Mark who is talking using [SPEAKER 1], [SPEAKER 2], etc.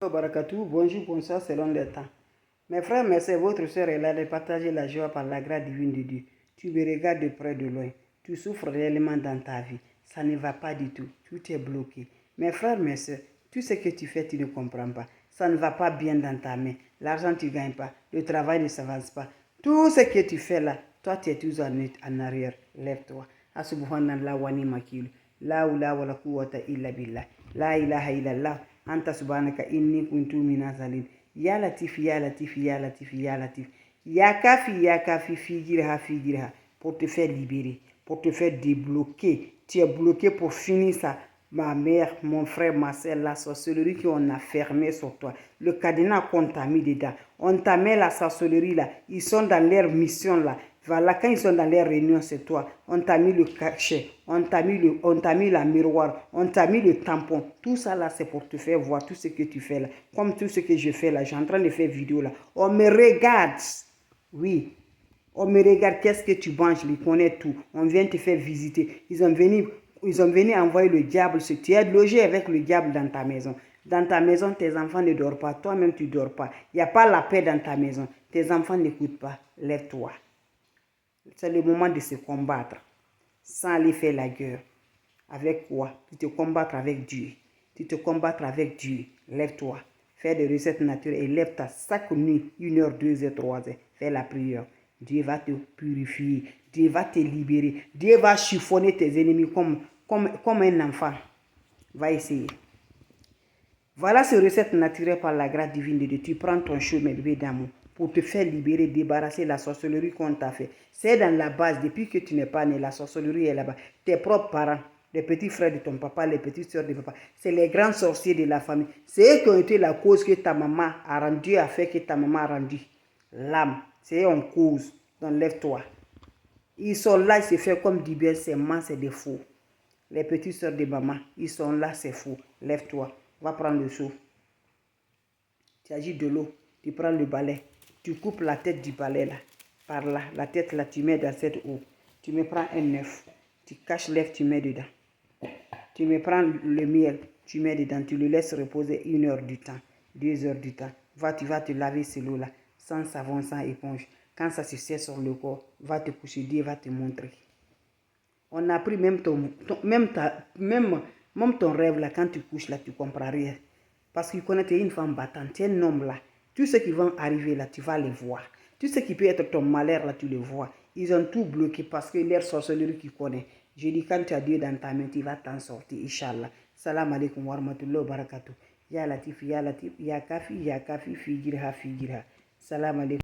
[SPEAKER 1] Barakatou, bonjour, bonsoir selon le temps. Mes frères, mes sœurs, votre sœur est là de partager la joie par la grâce divine de Dieu. Tu me regardes de près, de loin. Tu souffres réellement dans ta vie. Ça ne va pas du tout. Tout est bloqué. Mes frères, mes sœurs, tout ce que tu fais, tu ne comprends pas. Ça ne va pas bien dans ta main. L'argent, tu ne gagnes pas. Le travail ne s'avance pas. Tout ce que tu fais là, toi, tu es toujours en arrière. Lève-toi. Subhanallah wa ni'mal. La hawla wa la quwwata illa billah. La ilaha illallah. Anta subhanaka inni kuntu minazalin. Ya Latif, ya Latif, ya Latif, ya Latif. Ya Kafi, figirha. Pour te faire libérer, pour te faire débloquer. Tu es bloqué pour finir ça. Ma mère, mon frère, ma soeur, la sorcellerie qu'on a fermée sur toi. Le cadenas qu'on t'a mis dedans. On t'a mis la sorcellerie là. Ils sont dans leur mission là. Voilà, quand ils sont dans les réunions, c'est toi. On t'a mis le cachet, on t'a mis la miroir, on t'a mis le tampon. Tout ça là, c'est pour te faire voir tout ce que tu fais là. Comme tout ce que je fais là, je suis en train de faire vidéo là. On me regarde. Oui. On me regarde, qu'est-ce que tu manges, ils connaissent tout. On vient te faire visiter. Ils ont venu envoyer le diable. Tu es logé avec le diable dans ta maison. Dans ta maison, tes enfants ne dorment pas. Toi-même, tu ne dors pas. Il n'y a pas la paix dans ta maison. Tes enfants n'écoutent pas. Lève-toi. C'est le moment de se combattre sans aller faire la guerre. Avec quoi? Tu te combattre avec Dieu. Tu te combattre avec Dieu. Lève-toi. Fais des recettes naturelles et lève-toi chaque nuit, 1 heure, 2 heures, 3 heures. Fais la prière. Dieu va te purifier. Dieu va te libérer. Dieu va chiffonner tes ennemis comme un enfant. Va essayer. Voilà ces recettes naturelles par la grâce divine de Dieu. Tu prends ton chemin, bébé d'amour, pour te faire libérer, débarrasser la sorcellerie qu'on t'a fait. C'est dans la base, depuis que tu n'es pas né, la sorcellerie est là-bas. Tes propres parents, les petits frères de ton papa, les petites soeurs de papa, c'est les grands sorciers de la famille. C'est eux qui ont été la cause que ta maman a rendu, a fait que ta maman a rendu l'âme. C'est eux en cause. Donc lève-toi. Ils sont là, ils se font comme du bien, c'est mens, c'est des faux. Les petites soeurs de maman, ils sont là, c'est faux. Lève-toi. Va prendre le seau. Tu agites de l'eau. Tu prends le balai. Tu coupes la tête du balai là. Par là. La tête là, tu mets dans cette eau. Tu me prends un œuf. Tu caches l'œuf, tu mets dedans. Tu me prends le miel. Tu mets dedans. Tu le laisses reposer 1 heure du temps. 2 heures du temps. Tu vas te laver ce lot là. Sans savon, sans éponge. Quand ça se sert sur le corps, va te coucher. Dieu va te montrer. On a pris même ton rêve là, quand tu couches là, tu ne comprends rien. Parce qu'il connaît, tu es une femme battante, tu es un homme là. Tout ce qui va arriver là, tu vas les voir. Tout ce qui peut être ton malheur là, tu le vois. Ils ont tout bloqué parce que leur sorcellerie qu'ils connaissent. Je dis, quand tu as Dieu dans ta main, tu vas t'en sortir, Inch'Allah. Salam alaikum wa rahmatullahi wa barakatuh. Ya Latif, ya Kafi, figirha. Salam alaikum.